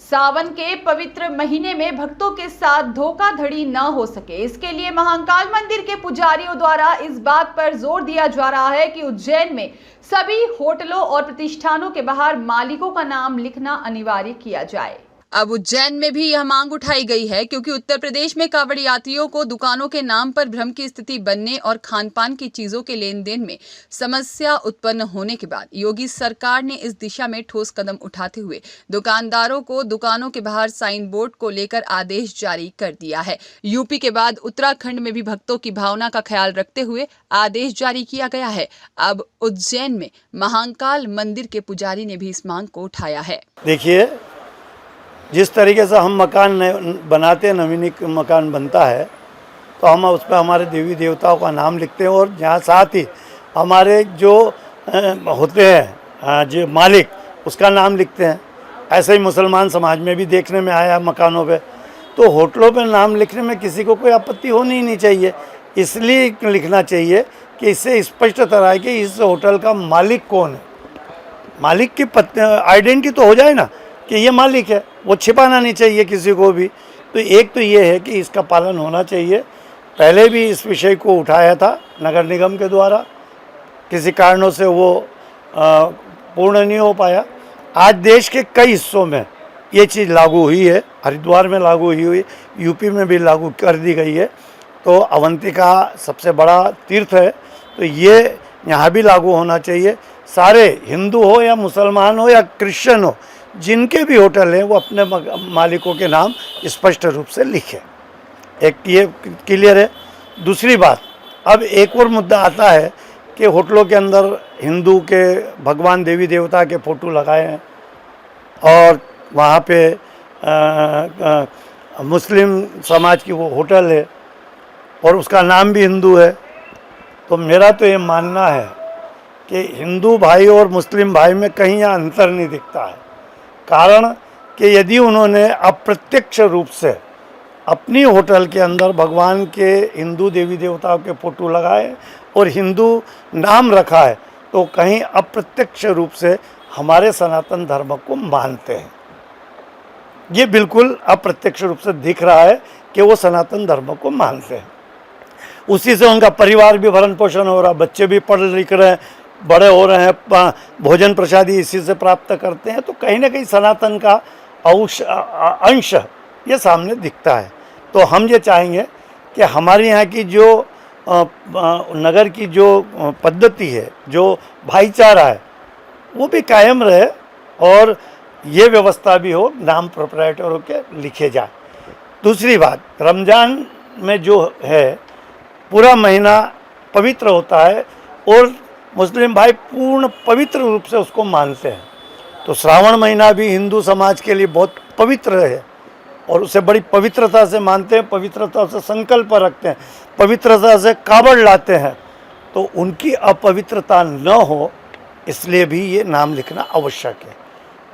सावन के पवित्र महीने में भक्तों के साथ धोखाधड़ी न हो सके, इसके लिए महाकाल मंदिर के पुजारियों द्वारा इस बात पर जोर दिया जा रहा है कि उज्जैन में सभी होटलों और प्रतिष्ठानों के बाहर मालिकों का नाम लिखना अनिवार्य किया जाए। अब उज्जैन में भी यह मांग उठाई गई है क्योंकि उत्तर प्रदेश में कांवड़ यात्रियों को दुकानों के नाम पर भ्रम की स्थिति बनने और खान पान की चीजों के लेन देन में समस्या उत्पन्न होने के बाद योगी सरकार ने इस दिशा में ठोस कदम उठाते हुए दुकानदारों को दुकानों के बाहर साइन बोर्ड को लेकर आदेश जारी कर दिया है। यूपी के बाद उत्तराखंड में भी भक्तों की भावना का ख्याल रखते हुए आदेश जारी किया गया है। अब उज्जैन में महाकाल मंदिर के पुजारी ने भी इस मांग को उठाया है। देखिए, जिस तरीके से हम मकान बनाते हैं, नवीनीक मकान बनता है, तो हम उस पर हमारे देवी देवताओं का नाम लिखते हैं और यहाँ साथ ही हमारे जो होते हैं जो मालिक, उसका नाम लिखते हैं। ऐसे ही मुसलमान समाज में भी देखने में आया मकानों पे। तो होटलों पे नाम लिखने में किसी को कोई आपत्ति होनी ही नहीं चाहिए। इसलिए लिखना चाहिए कि इससे स्पष्ट तरह है कि इस होटल का मालिक कौन है। मालिक की आइडेंटिटी तो हो जाए ना कि ये मालिक है, वो छिपाना नहीं चाहिए किसी को भी। तो एक तो ये है कि इसका पालन होना चाहिए। पहले भी इस विषय को उठाया था नगर निगम के द्वारा, किसी कारणों से वो पूर्ण नहीं हो पाया। आज देश के कई हिस्सों में ये चीज़ लागू हुई है। हरिद्वार में लागू हुई, यूपी में भी लागू कर दी गई है। तो अवंतिका सबसे बड़ा तीर्थ है, तो ये यहाँ भी लागू होना चाहिए। सारे हिंदू हो या मुसलमान हो या क्रिश्चियन हो, जिनके भी होटल हैं वो अपने मालिकों के नाम स्पष्ट रूप से लिखें। एक ये क्लियर है। दूसरी बात, अब एक और मुद्दा आता है कि होटलों के अंदर हिंदू के भगवान देवी देवता के फ़ोटो लगाए हैं और वहाँ पे मुस्लिम समाज की वो होटल है और उसका नाम भी हिंदू है। तो मेरा तो ये मानना है कि हिंदू भाई और मुस्लिम भाई में कहीं यहाँ अंतर नहीं दिखता है। कारण कि यदि उन्होंने अप्रत्यक्ष रूप से अपनी होटल के अंदर भगवान के हिंदू देवी देवताओं के फ़ोटो लगाए और हिंदू नाम रखा है, तो कहीं अप्रत्यक्ष रूप से हमारे सनातन धर्म को मानते हैं। ये बिल्कुल अप्रत्यक्ष रूप से दिख रहा है कि वो सनातन धर्म को मानते हैं। उसी से उनका परिवार भी भरण पोषण हो रहा, बच्चे भी पढ़ लिख रहे हैं, बड़े हो रहे हैं, भोजन प्रसादी इसी से प्राप्त करते हैं। तो कहीं ना कहीं सनातन का अंश ये सामने दिखता है। तो हम ये चाहेंगे कि हमारे यहाँ की जो नगर की जो पद्धति है, जो भाईचारा है, वो भी कायम रहे और ये व्यवस्था भी हो, नाम प्रोप्राइटरों के लिखे जाए। दूसरी बात, रमज़ान में जो है पूरा महीना पवित्र होता है और मुस्लिम भाई पूर्ण पवित्र रूप से उसको मानते हैं। तो श्रावण महीना भी हिंदू समाज के लिए बहुत पवित्र है और उसे बड़ी पवित्रता से मानते हैं, पवित्रता से संकल्प रखते हैं, पवित्रता से कावड़ लाते हैं। तो उनकी अपवित्रता न हो, इसलिए भी ये नाम लिखना आवश्यक है।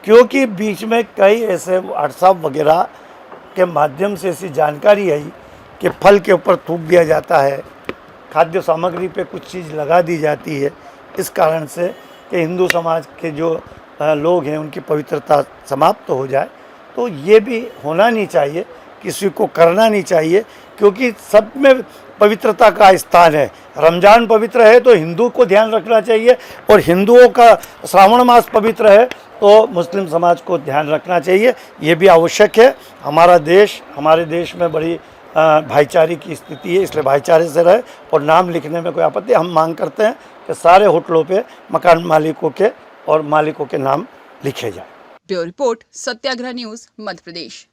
क्योंकि बीच में कई ऐसे व्हाट्सएप वगैरह के माध्यम से ऐसी जानकारी आई कि फल के ऊपर थूक दिया जाता है, खाद्य सामग्री पे कुछ चीज़ लगा दी जाती है, इस कारण से कि हिंदू समाज के जो लोग हैं उनकी पवित्रता समाप्त हो जाए। तो ये भी होना नहीं चाहिए, किसी को करना नहीं चाहिए, क्योंकि सब में पवित्रता का स्थान है। रमज़ान पवित्र है तो हिंदू को ध्यान रखना चाहिए, और हिंदुओं का श्रावण मास पवित्र है तो मुस्लिम समाज को ध्यान रखना चाहिए। ये भी आवश्यक है। हमारे देश में बड़ी भाईचारे की स्थिति है, इसलिए भाईचारे से रहे और नाम लिखने में कोई आपत्ति। हम मांग करते हैं कि सारे होटलों पे मकान मालिकों के और मालिकों के नाम लिखे जाए। ब्यूरो रिपोर्ट, सत्याग्रह न्यूज़, मध्य प्रदेश।